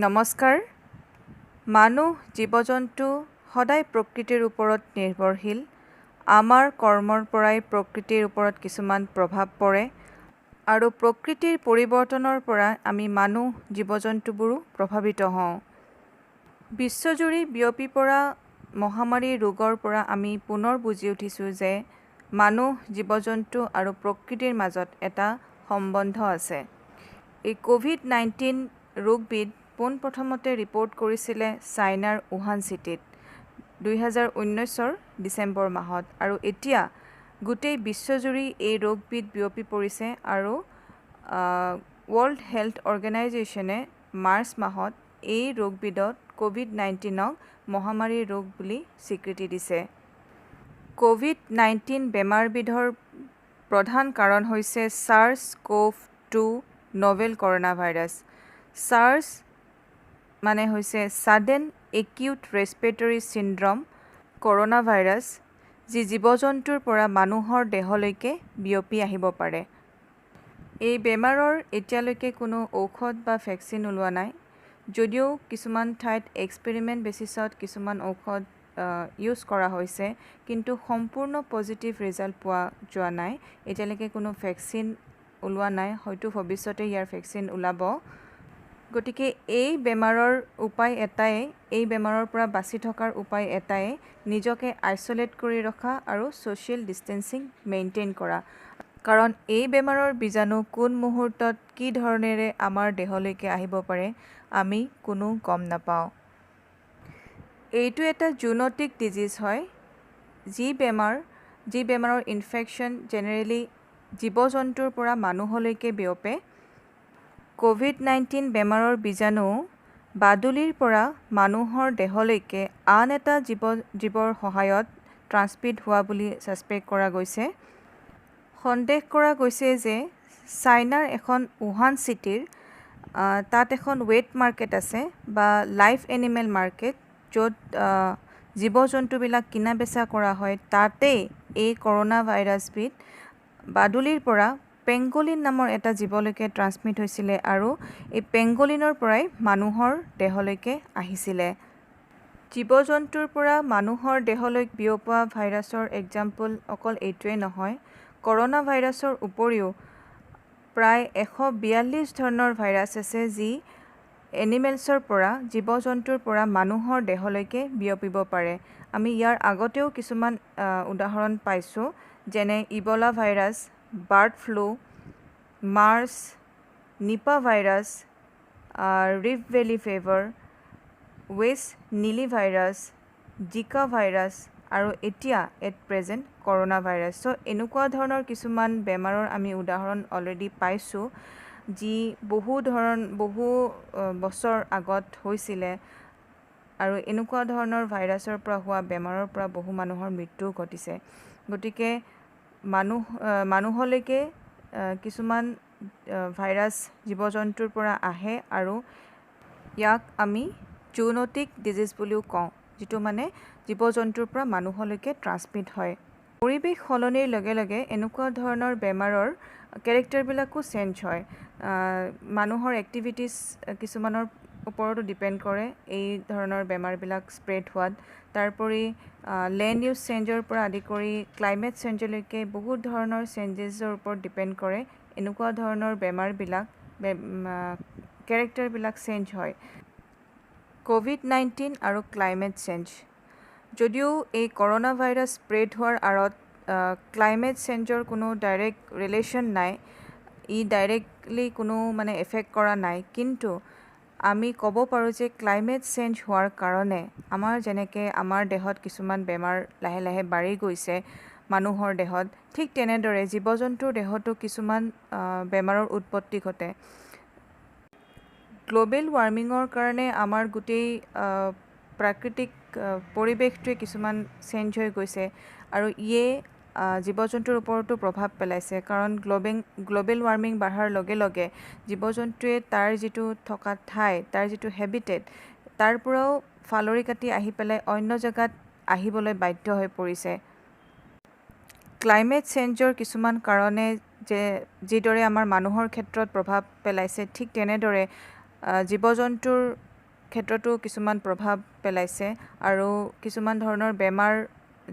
নমস্কাৰ। মানুহ জীৱ-জন্তু সদায় প্ৰকৃতিৰ ওপৰত নিৰ্ভৰশীল। আমাৰ কৰ্মৰ পৰাই প্ৰকৃতিৰ ওপৰত কিছুমান প্ৰভাৱ পৰে আৰু প্ৰকৃতিৰ পৰিৱৰ্তনৰ পৰা আমি মানুহ জীৱ-জন্তুবোৰো প্ৰভাৱিত হওঁ। বিশ্বজুৰি বিয়পি পৰা মহামাৰী ৰোগৰ পৰা আমি পুনৰ বুজি উঠিছোঁ যে মানুহ জীৱ-জন্তু আৰু প্ৰকৃতিৰ মাজত এটা সম্বন্ধ আছে। এই কোভিড-19 ৰোগবিধ পোনপ্ৰথমতে ৰিপৰ্ট কৰিছিলে চাইনাৰ উহান চিটিত 2019 ডিচেম্বৰ মাহত আৰু এতিয়া গোটেই বিশ্বজুৰি এই ৰোগবিধ বিয়পি পৰিছে আৰু ৱৰ্ল্ড হেল্থ অৰ্গেনাইজেশ্যনে মাৰ্চ মাহত এই ৰোগবিধক কোভিড-19ক মহামাৰী ৰোগ বুলি স্বীকৃতি দিছে। কোভিড-19 বেমাৰবিধৰ প্ৰধান কাৰণ হৈছে SARS-CoV-2 novel corona virus. SARS মানে হৈছে sudden acute respiratory syndrome corona virus, যি জীৱ-জন্তুৰ পৰা মানুহৰ দেহলৈকে বিয়পি আহিব পাৰে। এই বেমাৰৰ এতিয়ালৈকে কোনো ঔষধ বা ভেকচিন ওলোৱা নাই, যদিও কিছুমান ঠাইত এক্সপেৰিমেণ্ট বেচিছত কিছুমান ঔষধ ইউজ কৰা হৈছে, কিন্তু সম্পূৰ্ণ পজিটিভ ৰিজাল্ট পোৱা যোৱা নাই। এতিয়ালৈকে কোনো ভেকচিন ওলোৱা নাই, হয়তো ভৱিষ্যতে ইয়াৰ ভেকচিন ওলাব। গতিকে এই বেমাৰৰ উপায় এটাই, এই বেমাৰৰ পৰা বাচি থকাৰ উপায় এটাই নিজকে আইচলেট কৰি ৰখা আৰু ছ'চিয়েল ডিষ্টেঞ্চিং মেইনটেইন কৰা। কাৰণ এই বেমাৰৰ বীজাণু কোন মুহূৰ্তত কি ধৰণেৰে আমাৰ দেহলৈকে আহিব পাৰে আমি কোনো গম নাপাওঁ। এইটো এটা জুন'টিক ডিজিজ হয়, যি বেমাৰৰ ইনফেকশ্যন জেনেৰেলি জীৱ-জন্তুৰ পৰা মানুহলৈকে বিয়পে। কোভিড-19 বেমাৰৰ বীজাণু বাদুলিৰ পৰা মানুহৰ দেহলৈকে আন এটা জীৱৰ সহায়ত ট্ৰান্সমিট হোৱা বুলি ছাছপেক্ট কৰা গৈছে। সন্দেহ কৰা গৈছে যে চাইনাৰ এখন উহান চিটিৰ তাত এখন ৱেট মাৰ্কেট আছে বা লাইভ এনিমেল মাৰ্কেট, য'ত জীৱ-জন্তুবিলাক কিনা বেচা কৰা হয়, তাতেই এই কৰোনা ভাইৰাছবিধ বাদুলিৰ পৰা পেংগলিন নামৰ এটা জীৱলৈকে ট্ৰান্সমিট হৈছিলে আৰু এই পেংগলিনৰ পৰাই মানুহৰ দেহলৈকে আহিছিলে। জীৱ-জন্তুৰ পৰা মানুহৰ দেহলৈ বিয়পোৱা ভাইৰাছৰ এক্সাম্পল অকল এইটোৱেই নহয়, কৰোনা ভাইৰাছৰ উপৰিও প্ৰায় 142 ধৰণৰ ভাইৰাছ আছে যি এনিমেলছৰ পৰা, জীৱ-জন্তুৰ পৰা মানুহৰ দেহলৈকে বিয়পিব পাৰে। আমি ইয়াৰ আগতেও কিছুমান উদাহৰণ পাইছোঁ, যেনে Ebola virus, bird flu, MERS, Nipah virus, Rift Valley fever, West Nile virus, Zika virus আৰু এতিয়া at present corona virus. So' এনেকুৱা ধৰণৰ কিছুমান বেমাৰৰ আমি উদাহৰণ অলৰেডি পাইছোঁ, যি বহু বছৰ আগত হৈছিলে আৰু এনেকুৱা ধৰণৰ ভাইৰাছৰ পৰা হোৱা বেমাৰৰ পৰা বহু মানুহৰ মৃত্যুও ঘটিছে। গতিকে মানুহলৈকে কিছুমান ভাইৰাছ জীৱ-জন্তুৰ পৰা আহে আৰু ইয়াক আমি জুন'টিক ডিজিজ বুলিও কওঁ, যিটো মানে জীৱ-জন্তুৰ পৰা মানুহলৈকে ট্ৰান্সমিট হয়। পৰিৱেশ সলনিৰ লগে লগে এনেকুৱা ধৰণৰ বেমাৰৰ কেৰেক্টাৰবিলাকো চেঞ্জ হয়। মানুহৰ এক্টিভিটিছ কিছুমানৰ ওপৰতো ডিপেণ্ড কৰে এই ধৰণৰ বেমাৰবিলাক স্প্ৰেড হোৱাত। তাৰোপৰি লেণ্ড ইউজ চেঞ্জৰ পৰা আদি কৰি ক্লাইমেট চেঞ্জলৈকে বহুত ধৰণৰ চেঞ্জেছৰ ওপৰত ডিপেণ্ড কৰে এনেকুৱা ধৰণৰ বেমাৰবিলাক, কেৰেক্টাৰবিলাক চেঞ্জ হয়। কোভিড-19 আৰু ক্লাইমেট চেঞ্জ। যদিও এই কৰোনা ভাইৰাছ স্প্ৰেড হোৱাৰ আঁৰত ক্লাইমেট চেঞ্জৰ কোনো ডাইৰেক্ট ৰিলেশ্যন নাই, ই ডাইৰেক্টলি কোনো এফেক্ট কৰা নাই, কিন্তু আমি ক'ব পাৰোঁ যে ক্লাইমেট চেঞ্জ হোৱাৰ কাৰণে যেনেকৈ আমাৰ দেহত কিছুমান বেমাৰ লাহে লাহে বাঢ়ি গৈছে মানুহৰ দেহত, ঠিক তেনেদৰে জীৱ-জন্তুৰ দেহতো কিছুমান বেমাৰৰ উৎপত্তি ঘটে। গ্ল'বেল ৱাৰ্মিঙৰ কাৰণে আমাৰ গোটেই প্ৰাকৃতিক পৰিৱেশটোৱে কিছুমান চেঞ্জ হৈ গৈছে আৰু ইয়ে জীৱ-জন্তুৰ ওপৰতো প্ৰভাৱ পেলাইছে। কাৰণ গ্ল'বেল ৱাৰ্মিং বাঢ়াৰ লগে লগে জীৱ-জন্তুৱে তাৰ যিটো থকা ঠাই, তাৰ যিটো হেবিটেট, তাৰ পৰাও ফালৰি কাটি আহি পেলাই অন্য জেগাত আহিবলৈ বাধ্য হৈ পৰিছে। ক্লাইমেট চেঞ্জৰ কিছুমান কাৰণে যিদৰে আমাৰ মানুহৰ ক্ষেত্ৰত প্ৰভাৱ পেলাইছে, ঠিক তেনেদৰে জীৱ জন্তুৰ ক্ষেত্ৰতো কিছুমান প্ৰভাৱ পেলাইছে আৰু কিছুমান ধৰণৰ বেমাৰ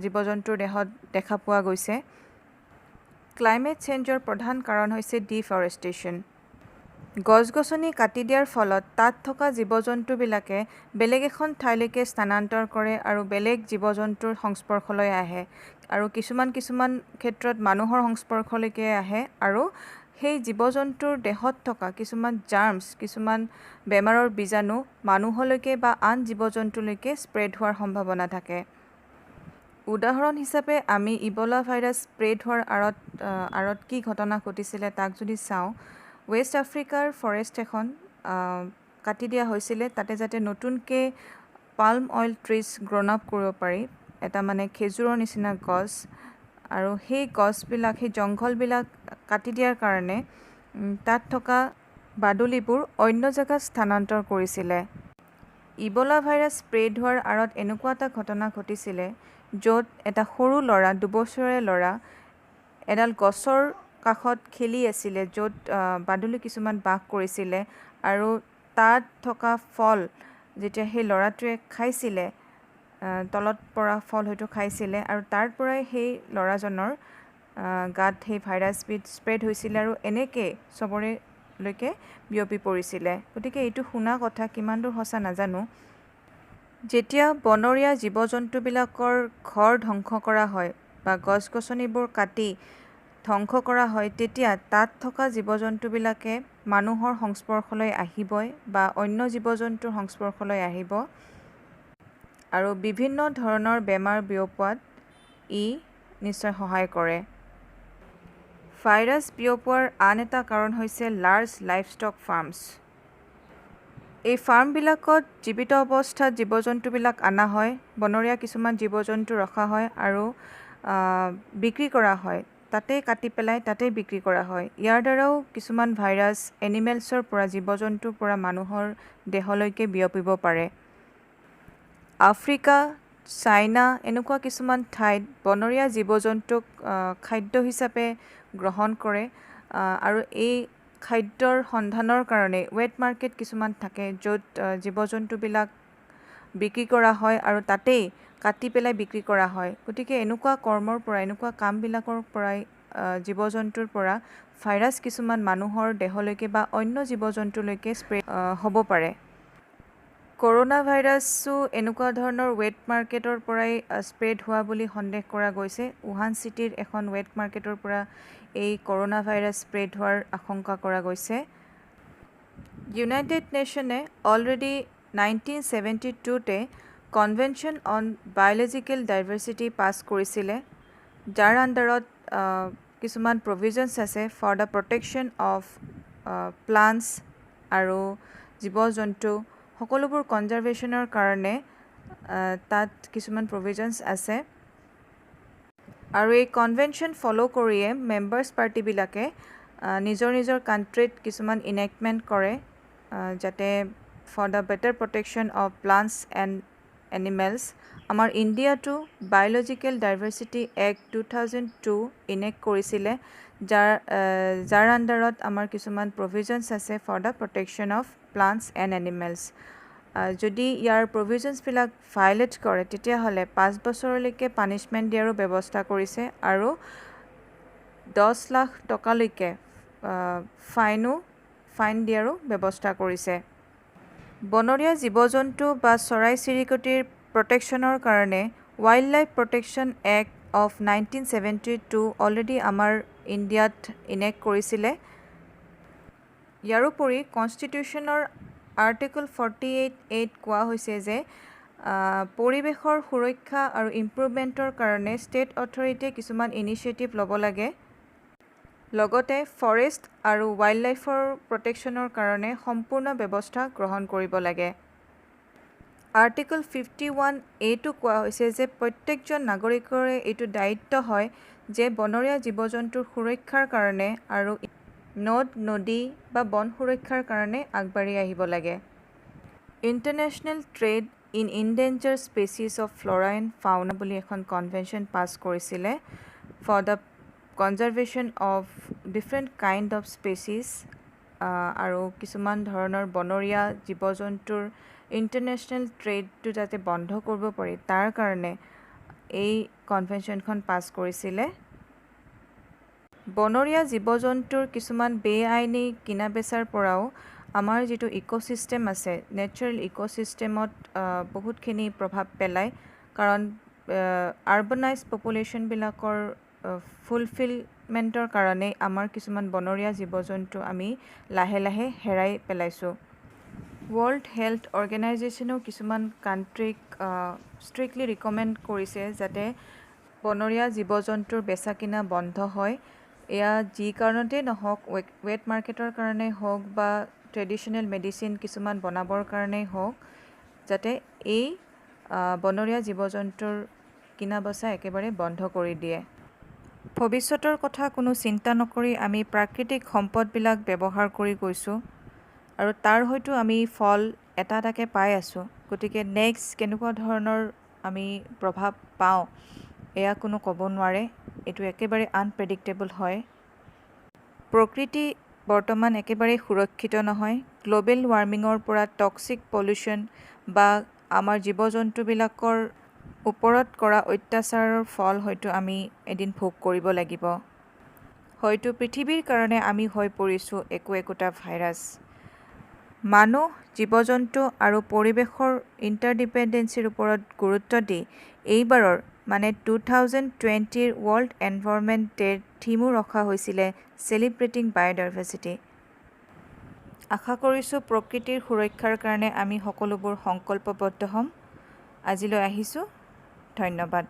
জীৱ জন্তুৰ দেহত দেখা পোৱা গৈছে। ক্লাইমেট চেঞ্জৰ প্ৰধান কাৰণ হৈছে ডিফৰেষ্টেশ্যন। গছ-গছনি কাটি দিয়াৰ ফলত তাত থকা জীৱ জন্তুবিলাকে বেলেগ এখন ঠাইলৈকে স্থানান্তৰ কৰে আৰু বেলেগ জীৱ জন্তুৰ সংস্পৰ্শলৈ আহে আৰু কিছুমান ক্ষেত্ৰত মানুহৰ সংস্পৰ্শলৈকে আহে আৰু সেই জীৱ জন্তুৰ দেহত থকা কিছুমান জাৰ্মছ, কিছুমান বেমাৰৰ বীজাণু মানুহলৈকে বা আন জীৱ জন্তুলৈকে স্প্ৰেড হোৱাৰ সম্ভাৱনা থাকে। উদাহৰণ হিচাপে আমি ইবলা ভাইৰাছ স্প্ৰেড হোৱাৰ আঁৰত কি ঘটনা ঘটিছিলে তাক যদি চাওঁ, ৱেষ্ট আফ্ৰিকাৰ ফৰেষ্ট এখন কাটি দিয়া হৈছিলে তাতে যাতে নতুনকৈ পাল্ম অইল ট্ৰিজ গ্ৰ'ন আপ কৰিব পাৰি, এটা মানে খেজুৰৰ নিচিনা গছ, আৰু সেই গছবিলাক, সেই জংঘলবিলাক কাটি দিয়াৰ কাৰণে তাত থকা বাদুলিবোৰ অন্য জেগাত স্থানান্তৰ কৰিছিলে। ইবলা ভাইৰাছ স্প্ৰেড হোৱাৰ আঁৰত এনেকুৱা এটা ঘটনা ঘটিছিলে য'ত এটা সৰু ল'ৰা, 2 বছৰীয়া ল'ৰা এডাল গছৰ কাষত খেলি আছিলে য'ত বাদুলি কিছুমান বাস কৰিছিলে আৰু তাত থকা ফল যেতিয়া সেই ল'ৰাটোৱে খাইছিলে, তলত পৰা ফল হয়তো খাইছিলে আৰু তাৰ পৰাই সেই ল'ৰাজনৰ গাত সেই ভাইৰাছবিধ স্প্ৰেড হৈছিলে আৰু এনেকৈ চবৰেলৈকে বিয়পি পৰিছিলে। গতিকে এইটো শুনা কথা, কিমান দূৰ সঁচা নাজানো। যেতিয়া বনৰীয়া জীৱ জন্তুবিলাকৰ ঘৰ ধ্বংস কৰা হয় বা গছ-গছনিবোৰ কাটি ধ্বংস কৰা হয়, তেতিয়া তাত থকা জীৱ জন্তুবিলাকে মানুহৰ সংস্পৰ্শলৈ আহিবই বা অন্য জীৱ জন্তুৰ সংস্পৰ্শলৈ আহিব আৰু বিভিন্ন ধৰণৰ বেমাৰ বিয়পোৱাত ই নিশ্চয় সহায় কৰে। ভাইৰাছ বিয়পোৱাৰ আন এটা কাৰণ হৈছে লাৰ্জ লাইভষ্টক ফাৰ্মছ। এই ফাৰ্মবিলাকত জীৱিত অৱস্থাত জীৱ জন্তুবিলাক অনা হয়, বনৰীয়া কিছুমান জীৱ জন্তু ৰখা হয় আৰু বিক্ৰী কৰা হয়, তাতেই কাটি পেলাই তাতেই বিক্ৰী কৰা হয়। ইয়াৰ দ্বাৰাও কিছুমান ভাইৰাছ এনিমেলছৰ পৰা, জীৱ জন্তুৰ পৰা মানুহৰ দেহলৈকে বিয়পিব পাৰে। আফ্ৰিকা, চাইনা এনেকুৱা কিছুমান ঠাইত বনৰীয়া জীৱ জন্তুক খাদ্য হিচাপে গ্ৰহণ কৰে আৰু এই খাদ্যৰ সন্ধানৰ কাৰণে ৱেট মাৰ্কেট কিছুমান থাকে য'ত জীৱ জন্তুবিলাক বিক্ৰী কৰা হয় আৰু তাতেই কাটি পেলাই বিক্ৰী কৰা হয়। গতিকে এনেকুৱা কৰ্মৰ পৰা, এনেকুৱা কামবিলাকৰ পৰাই জীৱ জন্তুৰ পৰা ভাইৰাছ কিছুমান মানুহৰ দেহলৈকে বা অন্য জীৱ জন্তুলৈকে স্প্ৰেড হ'ব পাৰে। কৰোনা ভাইৰাছো এনেকুৱা ধৰণৰ ৱেট মাৰ্কেটৰ পৰাই স্প্ৰেড হোৱা বুলি সন্দেহ কৰা গৈছে। উহান চিটিৰ এখন ৱেট মাৰ্কেটৰ পৰা এই কৰোনা ভাইৰাছ স্প্ৰেড হোৱাৰ আশংকা কৰা গৈছে। ইউনাইটেড নেশ্যনে অলৰেডি 1972তে convention on biological diversity pass কৰিছিলে, যাৰ আণ্ডাৰত কিছুমান প্ৰভিজনছ আছে for the protection of plants আৰু জীৱ জন্তু, সকলোবোৰ কনজাৰ্ভেশ্যনৰ কাৰণে তাত কিছুমান প্ৰভিজনছ আছে আৰু এই কনভেনশ্যন ফ'ল' কৰিয়ে মেম্বাৰ্ছ পাৰ্টিবিলাকে নিজৰ নিজৰ কাণ্ট্ৰিত কিছুমান ইনেক্টমেণ্ট কৰে যাতে for the better protection of plants and animals. আমাৰ ইণ্ডিয়াতো বায়'লজিকেল ডাইভাৰ্চিটি এক্ট 2002 ইনেক্ট কৰিছিলে, যাৰ আণ্ডাৰত আমাৰ কিছুমান প্ৰভিজনছ আছে for the protection of plants and animals. যদি ইয়াৰ প্ৰভিজনছবিলাক ভায়লেট কৰে তেতিয়াহ'লে 5 বছৰলৈকে পানিছমেণ্ট দিয়াৰো ব্যৱস্থা কৰিছে আৰু 10 লাখ টকালৈকে ফাইন দিয়াৰো ব্যৱস্থা কৰিছে। বনৰীয়া জীৱ জন্তু বা চৰাই চিৰিকটিৰ প্ৰটেকশ্যনৰ কাৰণে wild life protection act of 1972 already আমাৰ ইণ্ডিয়াত ইনেক্ট কৰিছিলে। ইয়াৰোপৰি কনষ্টিটিউশ্যনৰ আৰ্টিকল 48(8) কোৱা হৈছে যে পৰিৱেশৰ সুৰক্ষা আৰু ইম্প্ৰুভমেণ্টৰ কাৰণে ষ্টেট অথৰিটিয়ে কিছুমান ইনিচিয়েটিভ ল'ব লাগে, লগতে ফৰেষ্ট আৰু ৱাইল্ড লাইফৰ প্ৰটেকশ্যনৰ কাৰণে সম্পূৰ্ণ ব্যৱস্থা গ্ৰহণ কৰিব লাগে। আৰ্টিকল 51(a)টো কোৱা হৈছে যে প্ৰত্যেকজন নাগৰিকৰে এইটো দায়িত্ব হয় যে বনৰীয়া জীৱ জন্তুৰ সুৰক্ষাৰ কাৰণে আৰু নদ নদী বা বন সুৰক্ষাৰ কাৰণে আগবাঢ়ি আহিব লাগে। International trade in endangered species of flora and fauna বুলি এখন কনভেনশ্যন পাছ কৰিছিলে for the conservation of different kind of species আৰু কিছুমান ধৰণৰ বনৰীয়া জীৱ জন্তুৰ ইণ্টাৰনেশ্যনেল ট্ৰেডটো যাতে বন্ধ কৰিব পাৰি তাৰ কাৰণে এই কনভেনশ্যনখন পাছ কৰিছিলে। বনৰীয়া জীৱ জন্তুৰ কিছুমান বেআইনী কিনা বেচাৰ পৰাও আমাৰ যিটো ইক'ছিষ্টেম আছে নেচাৰেল ইক'ছিষ্টেমত বহুতখিনি প্ৰভাৱ পেলায়, কাৰণ আৰ্বানাইজ পপুলেশ্যনবিলাকৰ ফুলফিলমেণ্টৰ কাৰণে আমাৰ কিছুমান বনৰীয়া জীৱ জন্তু আমি লাহে লাহে হেৰাই পেলাইছোঁ। ৱৰ্ল্ড হেল্থ অৰ্গেনাইজেশ্যনেও কিছুমান কাণ্ট্ৰিক ষ্ট্ৰিক্টলি ৰিকমেণ্ড কৰিছে যাতে বনৰীয়া জীৱ জন্তুৰ বেচা কিনা বন্ধ হয়। এয়া যি কাৰণতেই নহওক, ৱেট মাৰ্কেটৰ কাৰণেই হওক বা ট্ৰেডিশ্যনেল মেডিচিন কিছুমান বনাবৰ কাৰণেই হওক, যাতে এই বনৰীয়া জীৱ জন্তুৰ কিনা বেচা একেবাৰে বন্ধ কৰি দিয়ে। ভৱিষ্যতৰ কথা কোনো চিন্তা নকৰি আমি প্ৰাকৃতিক সম্পদবিলাক ব্যৱহাৰ কৰি গৈছোঁ আৰু তাৰ হয়তো আমি ফল এটা এটাকৈ পাই আছোঁ। গতিকে নেক্সট কেনেকুৱা ধৰণৰ আমি প্ৰভাৱ পাওঁ এয়া কোনো ক'ব নোৱাৰে, এইটো একেবাৰে আনপ্ৰেডিক্টেবল হয়। প্ৰকৃতি বৰ্তমান একেবাৰে সুৰক্ষিত নহয়। গ্ল'বেল ৱাৰ্মিঙৰ পৰা টক্সিক পলিউশ্যন বা আমাৰ জীৱ জন্তুবিলাকৰ ওপৰত কৰা অত্যাচাৰৰ ফল হয়তো আমি এদিন ভোগ কৰিব লাগিব। হয়তো পৃথিৱীৰ কাৰণে আমি হৈ পৰিছোঁ একোটা ভাইৰাছ। মানুহ, জীৱ জন্তু আৰু পৰিৱেশৰ ইণ্টাৰডিপেণ্ডেঞ্চিৰ ওপৰত গুৰুত্ব দি এইবাৰৰ 2020 ৱৰ্ল্ড এনভাইৰনমেণ্ট ডেৰ থিমো ৰখা হৈছিলে চেলিব্ৰেটিং বায়'ডাইভাৰ্চিটি। আশা কৰিছোঁ প্ৰকৃতিৰ সুৰক্ষাৰ কাৰণে আমি সকলোবোৰ সংকল্পবদ্ধ হ'ম। আজিলৈ আহিছোঁ, ধন্যবাদ।